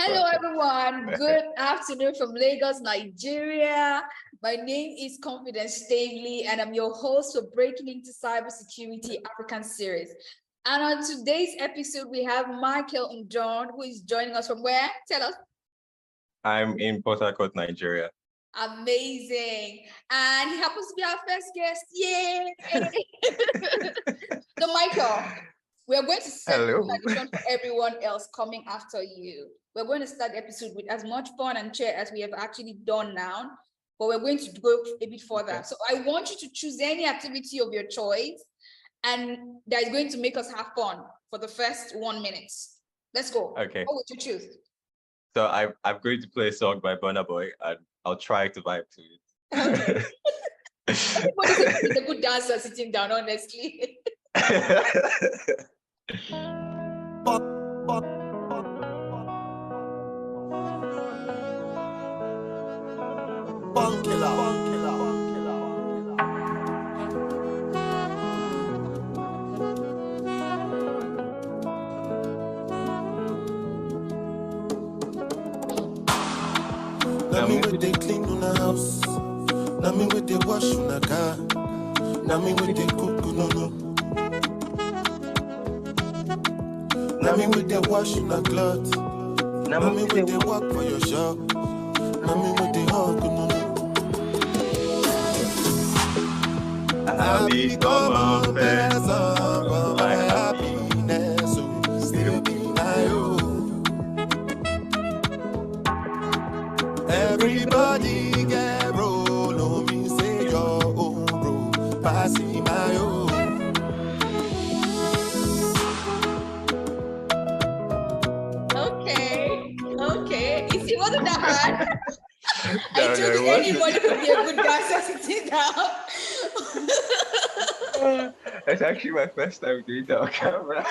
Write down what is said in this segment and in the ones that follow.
Hello, everyone. Good afternoon from Lagos, Nigeria. My name is Confidence Staveley, and I'm your host for Breaking Into Cybersecurity African Series. And on today's episode, we have Michael Ndon, who is joining us from where? Tell us. I'm in Port Harcourt, Nigeria. Amazing. And he happens to be our first guest. Yay! So, Michael, we're going to set the tradition for everyone else coming after you. We're going to start the episode with as much fun and cheer as we have actually done now, but we're going to go a bit further. Okay. So I want you to choose any activity of your choice, and that is going to make us have fun for the first 1 minute. Let's go. Okay. What would you choose? So I'm going to play a song by Burna Boy, and I'll try to vibe to it. Okay. Everybody's a good dancer sitting down, honestly. Now me with they clean on the house. Now me with they wash on the car. Now me with they cook no no. Now me with they wash on the cloth. Now me with they work for your shop. Now me with they hug no no. I become a person for my happiness, so still be my own. Everybody get roll, no me say your own, bro. Passing my own. Okay. If it wasn't that hard, I told you anybody could be a good dancer sitting down. It's actually my first time doing that on camera.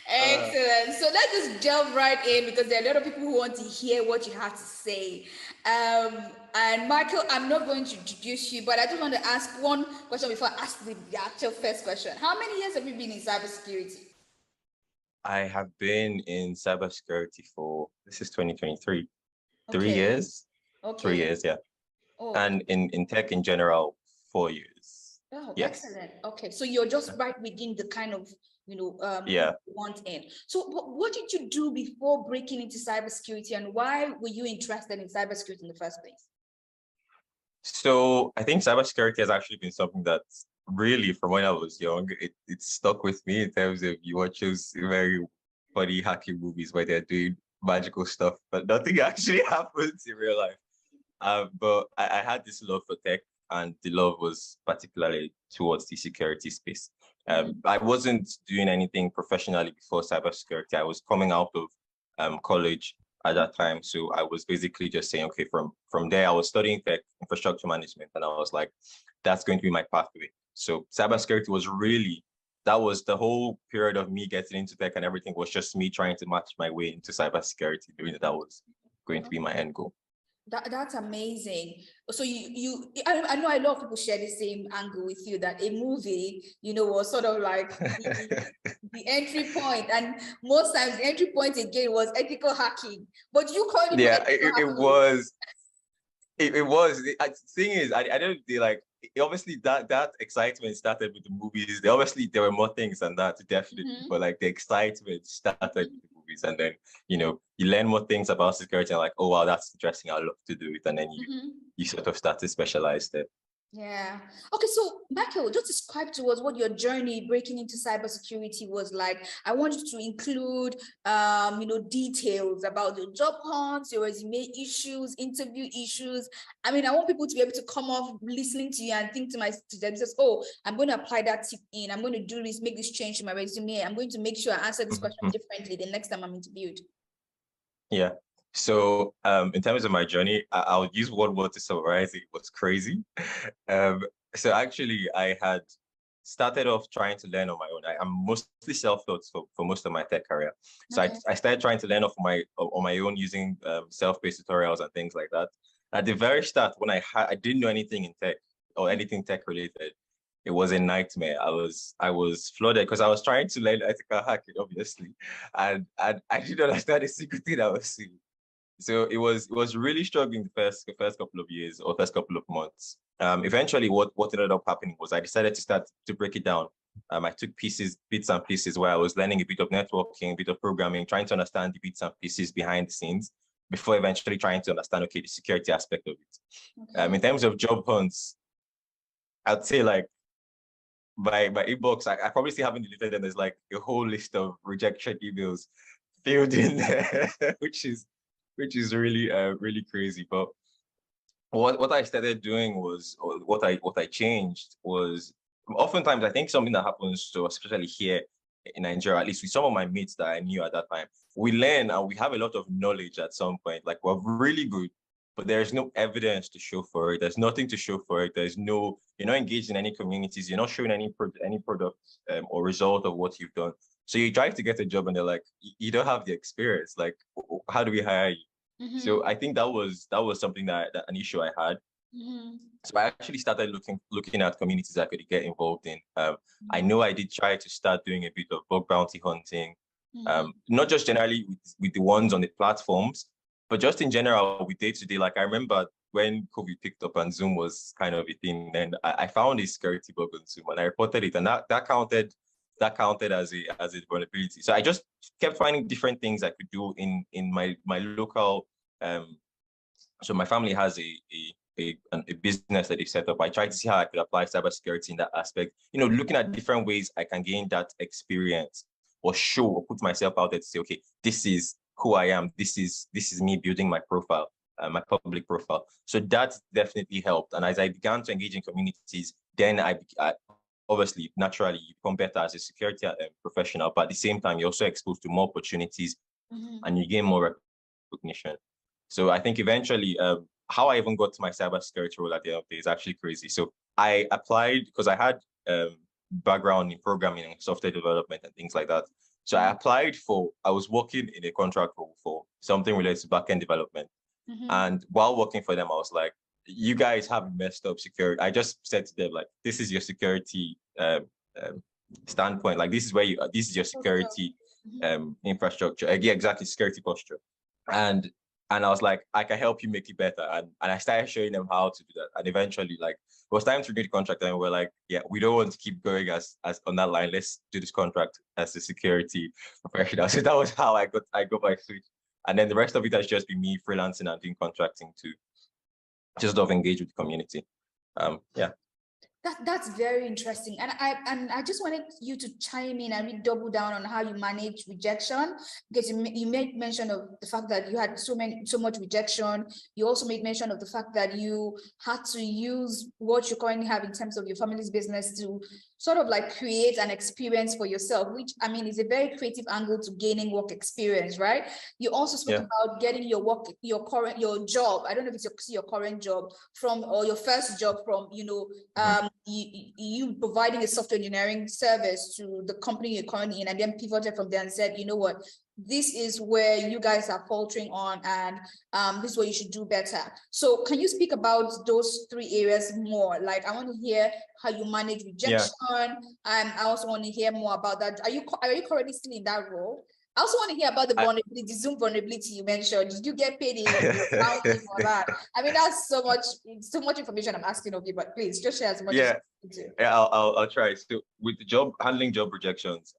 Excellent. So let's just jump right in, because there are a lot of people who want to hear what you have to say. And Michael, I'm not going to introduce you, but I just want to ask one question before I ask the actual first question. How many years have you been in cybersecurity? I have been in cybersecurity this is 2023. Okay. 3 years. Okay. 3 years, yeah. Oh. And in tech in general, 4 years. Oh, yes. Excellent. Okay, so you're just right within the kind of, yeah. want in. So what did you do before breaking into cybersecurity, and why were you interested in cybersecurity in the first place? So I think cybersecurity has actually been something that's really, from when I was young, it stuck with me in terms of you watch those very funny hacking movies where they're doing magical stuff, but nothing actually happens in real life. But I had this love for tech, and the love was particularly towards the security space. I wasn't doing anything professionally before cybersecurity. I was coming out of college at that time. So I was basically just saying, okay, from there, I was studying tech infrastructure management, and I was like, that's going to be my pathway. So cybersecurity that was the whole period of me getting into tech, and everything was just me trying to match my way into cybersecurity, doing that was going to be my end goal. That's amazing. So I know a lot of people share the same angle with you, that a movie, was sort of like the entry point, and most times the entry point again was ethical hacking. But you called it. Yeah, it was. It was. The thing is, I don't like. Obviously, that excitement started with the movies. There were more things than that, definitely. But like the excitement started with the movies, and then you learn more things about security, and like, oh wow, that's interesting. I'd love to do it, and then you sort of start to specialize there. Yeah. Okay, so Michael, just describe to us what your journey breaking into cybersecurity was like. I want you to include, details about the job hunts, your resume issues, interview issues. I mean, I want people to be able to come off listening to you and think to themselves, oh, I'm going to apply that tip in. I'm going to do this, make this change to my resume. I'm going to make sure I answer this question differently the next time I'm interviewed. Yeah. So in terms of my journey, I'll use one word to summarize it. It was crazy. So actually, I had started off trying to learn on my own. I'm mostly self-taught for most of my tech career. So okay. I started trying to learn on my own using self-paced tutorials and things like that. At the very start, when I didn't know anything in tech or anything tech related, it was a nightmare. I was flooded because I was trying to learn ethical hacking, obviously, and I didn't understand a single thing I was seeing. So it was really struggling the first couple of years or first couple of months. Eventually, what ended up happening was I decided to start to break it down. I took bits and pieces where I was learning a bit of networking, a bit of programming, trying to understand the bits and pieces behind the scenes before eventually trying to understand, okay, the security aspect of it. Okay. In terms of job hunts, I'd say like my inbox, I probably still haven't deleted them. There's like a whole list of rejection emails filled in there, which is really really crazy. But what I started doing was, or what I changed was, oftentimes I think something that happens to us, especially here in Nigeria, at least with some of my mates that I knew at that time, we learn and we have a lot of knowledge at some point. Like we're really good, but there's no evidence to show for it. There's nothing to show for it. You're not engaged in any communities. You're not showing any product or result of what you've done. So you try to get a job and they're like, you don't have the experience. Like, how do we hire you? Mm-hmm. So I think that was something that an issue I had. Mm-hmm. So I actually started looking at communities I could get involved in. I know I did try to start doing a bit of bug bounty hunting, not just generally with the ones on the platforms, but just in general with day-to-day. Like I remember when COVID picked up and Zoom was kind of a thing, and I found a security bug on Zoom and I reported it, and that counted as a vulnerability. So I just kept finding different things I could do in my local. So my family has a business that they set up. I tried to see how I could apply cybersecurity in that aspect. Looking at different ways I can gain that experience or show or put myself out there to say, okay, this is who I am. This is me building my profile, my public profile. So that definitely helped. And as I began to engage in communities, then I obviously, naturally, you become better as a security professional, but at the same time, you're also exposed to more opportunities and you gain more recognition. So I think eventually, how I even got to my cybersecurity role at the end of the day is actually crazy. So I applied because I had background in programming and software development and things like that. So I was working in a contract role for something related to backend development. And while working for them, I was like, you guys have messed up security. I just said to them, like, this is your security standpoint. Like, this is your security infrastructure. Yeah, exactly, security posture. And I was like, I can help you make it better. And I started showing them how to do that. And eventually, like, it was time to renew the contract. And we're like, yeah, we don't want to keep going as on that line. Let's do this contract as a security professional. So that was how I got my switch. And then the rest of it has just been me freelancing and doing contracting to just sort of engage with the community. Yeah. That's very interesting, and I just wanted you to chime in and really double down on how you manage rejection, because you made mention of the fact that you had so much rejection. You also made mention of the fact that you had to use what you currently have in terms of your family's business to sort of like create an experience for yourself, which I mean is a very creative angle to gaining work experience, right? You also spoke about getting your job. I don't know if it's your current job or your first job from you providing a software engineering service to the company you're currently in, and then pivoted from there and said, you know what, this is where you guys are faltering on, and this is what you should do better. So can you speak about those three areas more? Like, I want to hear how you manage rejection. And I also want to hear more about that. Are you currently still in that role? I also want to hear about the Zoom vulnerability you mentioned. Did you get paid accounting for that? I mean, that's so much information I'm asking of you, but please just share as much as you do. Yeah, I'll try. So with the handling job rejections,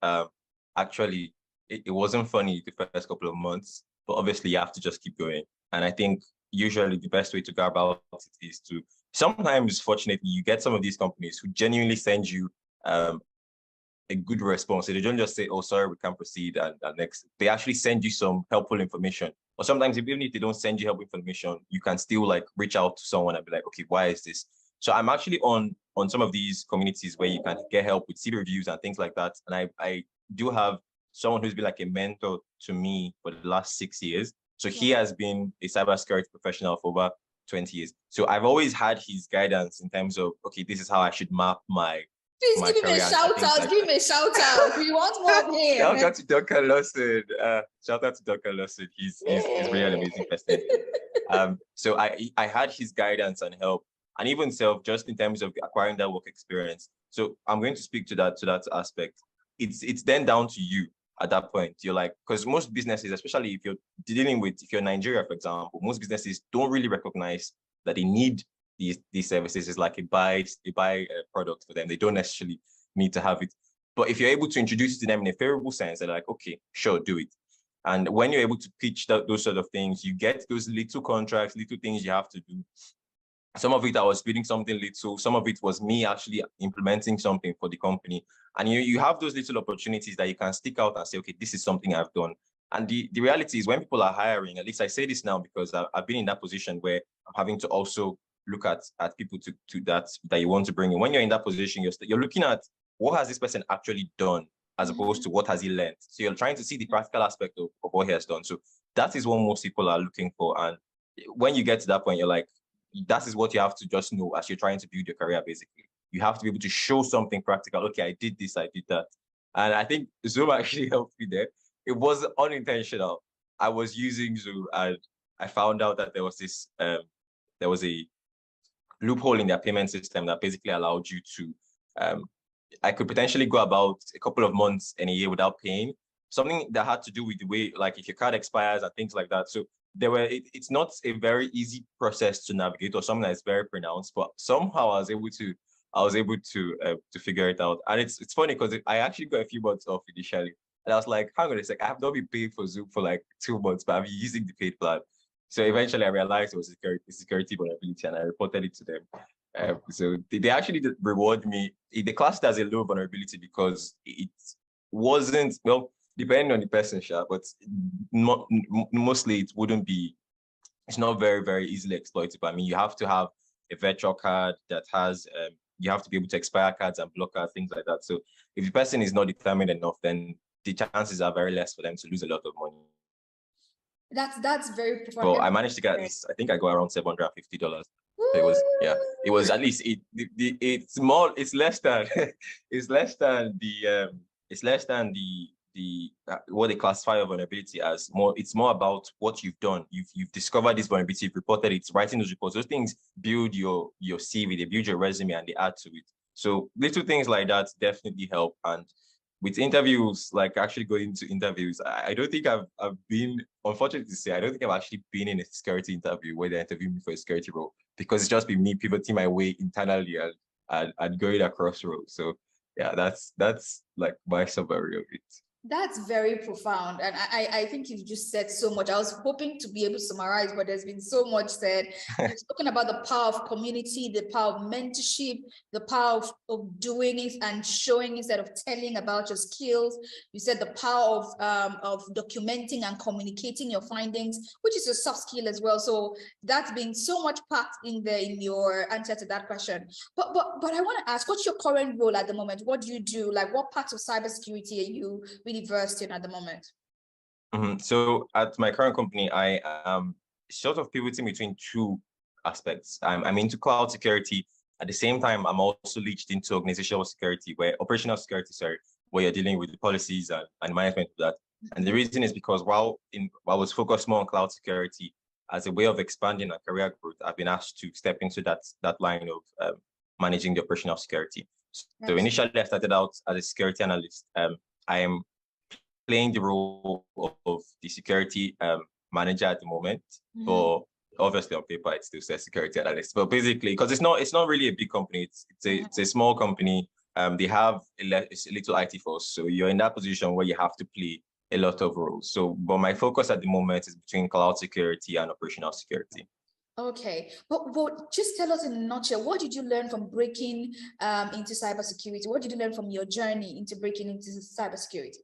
actually, it wasn't funny the first couple of months, but obviously you have to just keep going. And I think usually the best way to go about it is to, sometimes, fortunately, you get some of these companies who genuinely send you a good response. So they don't just say, oh, sorry, we can't proceed, and next. They actually send you some helpful information. Or sometimes even if they don't send you helpful information, you can still like reach out to someone and be like, okay, why is this? So I'm actually on some of these communities where you can get help with CV reviews and things like that. And I do have someone who's been like a mentor to me for the last 6 years. So he has been a cybersecurity professional for over 20 years. So I've always had his guidance in terms of, okay, this is how I should map my Please give him a shout out. Like, give him a shout out. We want more of him. Shout out to Dr. Lawson. He's really an amazing person. So I had his guidance and help, and even just in terms of acquiring that work experience. So I'm going to speak to that aspect. It's then down to you at that point. You're like, because most businesses, especially if you're Nigeria, for example, most businesses don't really recognize that they need these services. It's like a buy product for them. They don't necessarily need to have it. But if you're able to introduce it to them in a favorable sense, they're like, okay, sure, do it. And when you're able to pitch those sort of things, you get those little contracts, little things you have to do. Some of it I was building something little, some of it was me actually implementing something for the company. And you have those little opportunities that you can stick out and say, okay, this is something I've done. And the reality is when people are hiring, at least I say this now because I've been in that position where I'm having to also look at people to that you want to bring in. When you're in that position, you're looking at what has this person actually done as opposed to what has he learned. So you're trying to see the practical aspect of what he has done. So that is what most people are looking for. And when you get to that point, you're like, that is what you have to just know as you're trying to build your career, basically. You have to be able to show something practical. Okay, I did this, I did that. And I think Zoom actually helped me there. It was unintentional. I was using Zoom and I found out that there was a loophole in their payment system that basically allowed you to, I could potentially go about a couple of months in a year without paying. Something that had to do with the way, like if your card expires and things like that. So it's not a very easy process to navigate or something that's very pronounced, but somehow I was able to figure it out. And it's funny because I actually got a few months off initially. And I was like, hang on a sec, I have not been paying for Zoom for like 2 months, but I'm using the paid plan. So eventually I realized it was a security vulnerability and I reported it to them. So they actually did reward me. They classed it as a low vulnerability because it wasn't, well, depending on the person, but mostly it wouldn't be, it's not very, very easily exploitable. I mean, you have to have a virtual card that has, you have to be able to expire cards and block cards, things like that. So if the person is not determined enough, then the chances are very less for them to lose a lot of money. That's very profound. Well, I managed to get this. I think I got around $750. It was, yeah, it was at least it's less than the what they classify a vulnerability as. It's more about what you've done. You've discovered this vulnerability, you've reported it, writing those reports. Those things build your CV, they build your resume, and they add to it. So little things like that definitely help. And with interviews, like actually going to interviews, I don't think I've been, unfortunately to say, I don't think I've actually been in a security interview where they interviewed me for a security role, because it's just been me pivoting my way internally and going across roles. So yeah, that's like my summary of it. That's very profound. And I think you've just said so much. I was hoping to be able to summarize, but there's been so much said. You've spoken about the power of community, the power of mentorship, the power of doing it and showing instead of telling about your skills. You said the power of documenting and communicating your findings, which is a soft skill as well. So that's been so much packed in there in your answer to that question. But I want to ask, what's your current role at the moment? What do you do? Like, what parts of cybersecurity are you really versed in at the moment? So at my current company, I am sort of pivoting between two aspects. I'm into cloud security. At the same time, I'm also leached into operational security, where you're dealing with the policies and management of that. And the reason is because while I was focused more on cloud security as a way of expanding our career growth, I've been asked to step into that line of managing the operational security. So initially, I started out as a security analyst. I am playing the role of the security manager at the moment, but obviously on paper it still says security analyst. But basically, because it's not really a big company, it's a small company. They have a little IT force, so you're in that position where you have to play a lot of roles. So, but my focus at the moment is between cloud security and operational security. Okay, but just tell us in a nutshell, what did you learn from breaking into cybersecurity? What did you learn from your journey into breaking into cybersecurity?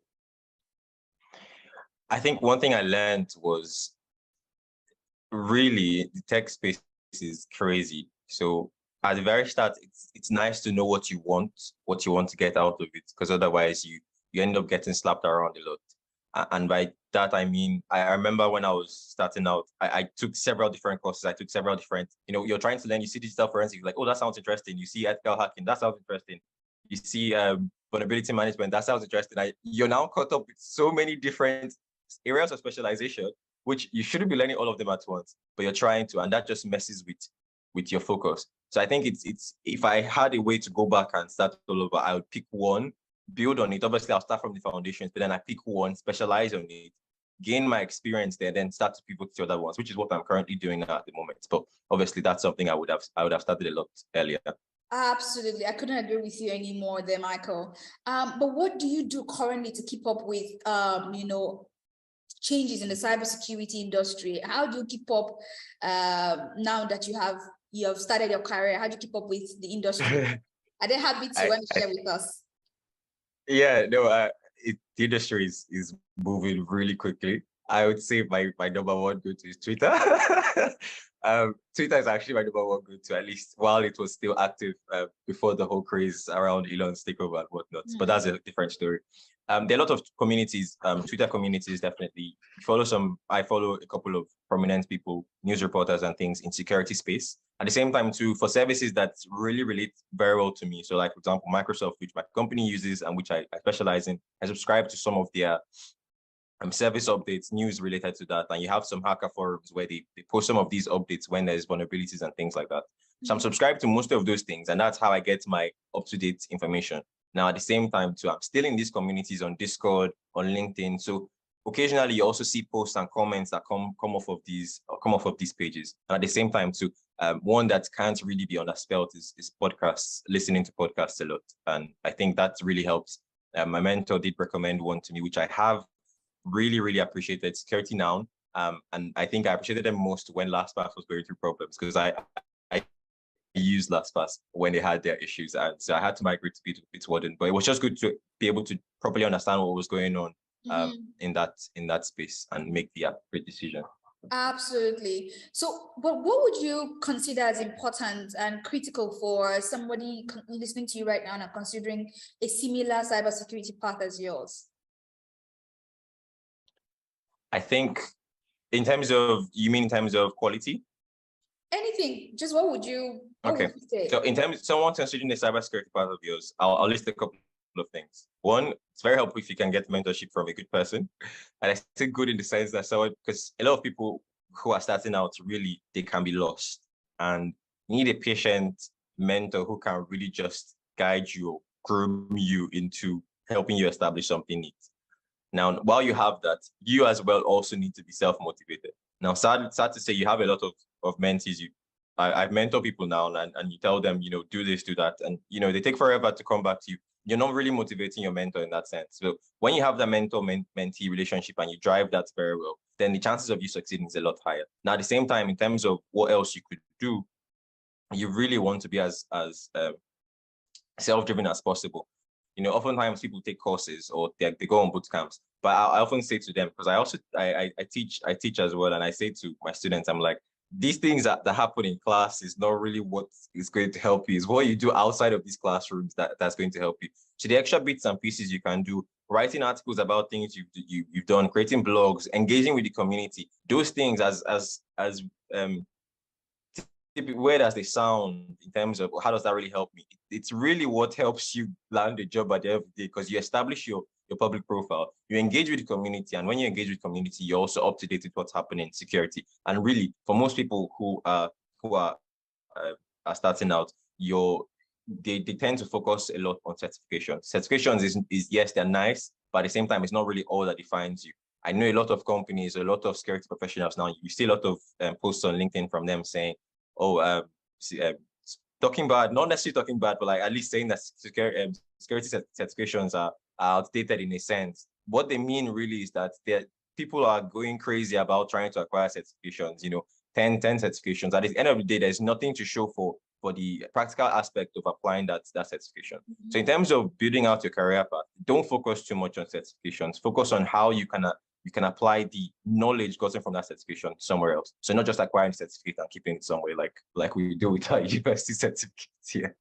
I think one thing I learned was really the tech space is crazy. So at the very start, it's nice to know what you want to get out of it, because otherwise you end up getting slapped around a lot. And by that, I mean, I remember when I was starting out, I took several different courses. I took several different, you're trying to learn, you see digital forensics, like, oh, that sounds interesting. You see ethical hacking, that sounds interesting. You see vulnerability management, that sounds interesting. You're now caught up with so many different areas of specialization, which you shouldn't be learning all of them at once, but you're trying to, and that just messes with your focus. So I think it's if I had a way to go back and start all over, I would pick one, build on it. Obviously, I'll start from the foundations, but then I pick one, specialize on it, gain my experience there, then start to pivot to other ones, which is what I'm currently doing now at the moment. But obviously, that's something I would have started a lot earlier. Absolutely. I couldn't agree with you anymore there, Michael. But what do you do currently to keep up with, changes in the cybersecurity industry? How do you keep up now that you have started your career? How do you keep up with the industry? Are there habits you want to share with us? Yeah, no, the industry is moving really quickly. I would say my number one go-to is Twitter. Twitter is actually my number one go-to, at least while it was still active before the whole craze around Elon's takeover and whatnot. But that's a different story. There are a lot of communities, Twitter communities, definitely. I follow a couple of prominent people, news reporters and things in security space. At the same time, too, for services that really relate very well to me. So like, for example, Microsoft, which my company uses and which I specialize in, I subscribe to some of their service updates, news related to that. And you have some hacker forums where they post some of these updates when there's vulnerabilities and things like that. So I'm subscribed to most of those things, and that's how I get my up-to-date information. Now, at the same time, too, I'm still in these communities on Discord, on LinkedIn. So occasionally you also see posts and comments that come off of these pages. And at the same time, too, one that can't really be underspelled is podcasts, listening to podcasts a lot. And I think that really helps. My mentor did recommend one to me, which I have really, really appreciated, Security Now. And I think I appreciated them most when LastPass was going through problems, because I used LastPass when they had their issues. And so I had to migrate to Bitwarden, but it was just good to be able to properly understand what was going on in that space and make the appropriate decision. Absolutely. So, but what would you consider as important and critical for somebody listening to you right now and considering a similar cybersecurity path as yours? I think you mean in terms of quality? Anything, just what would you say? So in terms of someone considering the cybersecurity path of yours, I'll list a couple of things. One, it's very helpful if you can get mentorship from a good person. And I say good in the sense that because a lot of people who are starting out, really, they can be lost. And you need a patient mentor who can really just guide you, groom you into helping you establish something neat. Now, while you have that, you as well also need to be self-motivated. Now, sad to say, you have a lot of mentees. I've mentored people now, and you tell them, do this, do that. And, they take forever to come back to you. You're not really motivating your mentor in that sense. So when you have that mentor-mentee relationship and you drive that very well, then the chances of you succeeding is a lot higher. Now, at the same time, in terms of what else you could do, you really want to be as self-driven as possible. Oftentimes people take courses or they go on boot camps, but I often say to them, because I teach as well, and I say to my students, I'm like, these things that happen in class is not really what is going to help you. It's what you do outside of these classrooms that's going to help you. So the extra bits and pieces you can do, writing articles about things you've done, creating blogs, engaging with the community, those things as weird as they sound in terms of how does that really help me, it's really what helps you land a job at the end of the day, because you establish your public profile, you engage with the community, and when you engage with community, you're also up to date with what's happening in security. And really, for most people who are starting out, they tend to focus a lot on certifications. Certifications is yes, they're nice, but at the same time, it's not really all that defines you. I know a lot of companies, a lot of security professionals now, you see a lot of posts on LinkedIn from them saying, talking bad, not necessarily talking bad, but like at least saying that security certifications are outdated in a sense. What they mean really is that people are going crazy about trying to acquire certifications, 10 certifications. At the end of the day, there's nothing to show for the practical aspect of applying that certification. Mm-hmm. So in terms of building out your career path, don't focus too much on certifications. Focus on how you can apply the knowledge gotten from that certification somewhere else. So not just acquiring a certificate and keeping it somewhere like we do with our university certificates here.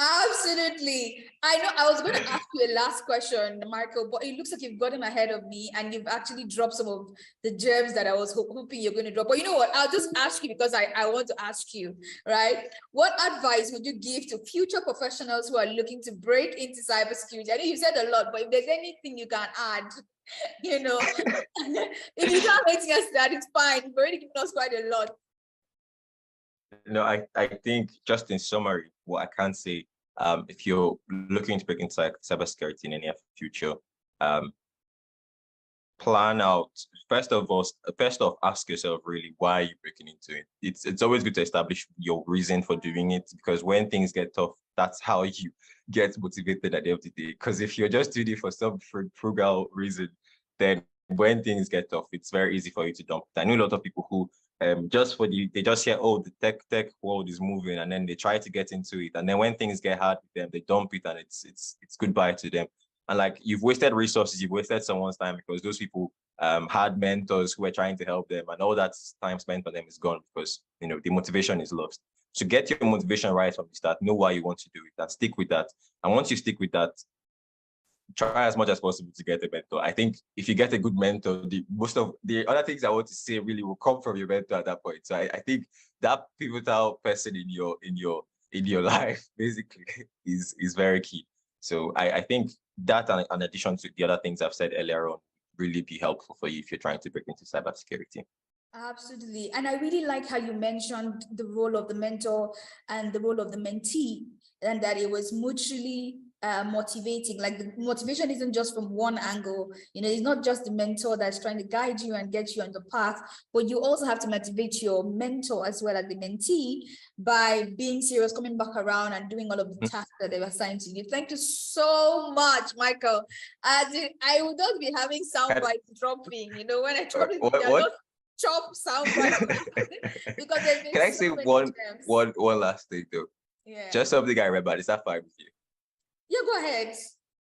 Absolutely. I know I was going to ask you a last question, Michael, but it looks like you've gotten ahead of me and you've actually dropped some of the gems that I was hoping you're going to drop. But you know what? I'll just ask you because I want to ask you, right? What advice would you give to future professionals who are looking to break into cybersecurity? I know you said a lot, but if there's anything you can add, if you don't have anything else to add, it's fine. You've already given us quite a lot. No, I think just in summary, what I can say, if you're looking to break into cybersecurity in the near future, plan out first off, ask yourself really why are you breaking into it. It's always good to establish your reason for doing it, because when things get tough, that's how you get motivated at the end of the day. Because if you're just doing it for some frugal reason, then when things get tough, it's very easy for you to dump it. I know a lot of people who they just hear, oh, the tech world is moving, and then they try to get into it, and then when things get hard with them, they dump it, and it's goodbye to them. And like, you've wasted resources, you've wasted someone's time, because those people had mentors who were trying to help them, and all that time spent on them is gone because the motivation is lost. So get your motivation right from the start. Know why you want to do it and stick with that. And once you stick with that, try as much as possible to get a mentor. I think if you get a good mentor, most of the other things I want to say really will come from your mentor at that point. So I think that pivotal person in your life basically is very key. So I think that, and in addition to the other things I've said earlier on, really be helpful for you if you're trying to break into cybersecurity. Absolutely. And I really like how you mentioned the role of the mentor and the role of the mentee, and that it was mutually motivating. Like, the motivation isn't just from one angle. It's not just the mentor that's trying to guide you and get you on the path, but you also have to motivate your mentor as well as the mentee by being serious, coming back around and doing all of the tasks that they were assigned to you. Thank you so much, Michael. I would not be having sound bites dropping, when I drop it, what? Chop sound bites because there's been Can I say one last thing though? Yeah. Just something I remember. Is that fine with you? Yeah, go ahead.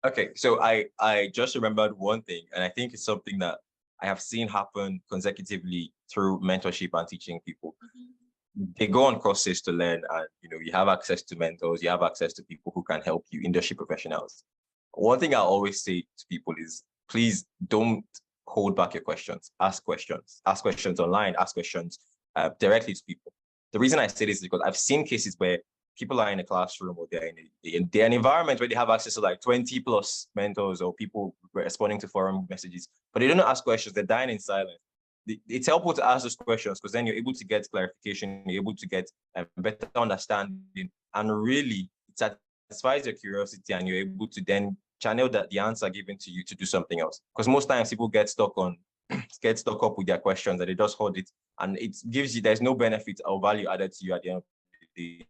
Okay, so I just remembered one thing, and I think it's something that I have seen happen consecutively through mentorship and teaching people. Mm-hmm. They go on courses to learn, and you have access to mentors, you have access to people who can help you, industry professionals. One thing I always say to people is, please don't hold back your questions. Ask questions. Ask questions online. Ask questions directly to people. The reason I say this is because I've seen cases where people are in a classroom, or they're in an environment where they have access to like 20 plus mentors or people responding to forum messages, but they don't ask questions. They're dying in silence. It's helpful to ask those questions, because then you're able to get clarification, you're able to get a better understanding, and really it satisfies your curiosity, and you're able to then channel the answer given to you to do something else. Because most times people get stuck up with their questions, and they just hold it, and it gives you, there's no benefit or value added to you at the end of the day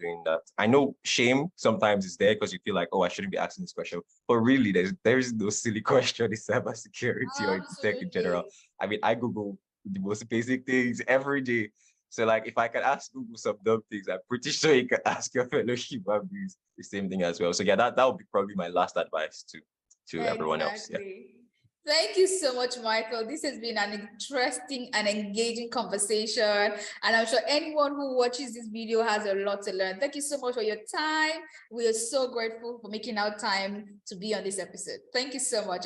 doing that. I know shame sometimes is there, because you feel like, oh, I shouldn't be asking this question, but really there is no silly question in cybersecurity or in tech in general. I mean, I Google the most basic things every day. So like, if I can ask Google some dumb things, I'm pretty sure you can ask your fellow human beings the same thing as well. So yeah, that would be probably my last advice to everyone else. Yeah. Thank you so much, Michael. This has been an interesting and engaging conversation, and I'm sure anyone who watches this video has a lot to learn. Thank you so much for your time. We are so grateful for making our time to be on this episode. Thank you so much.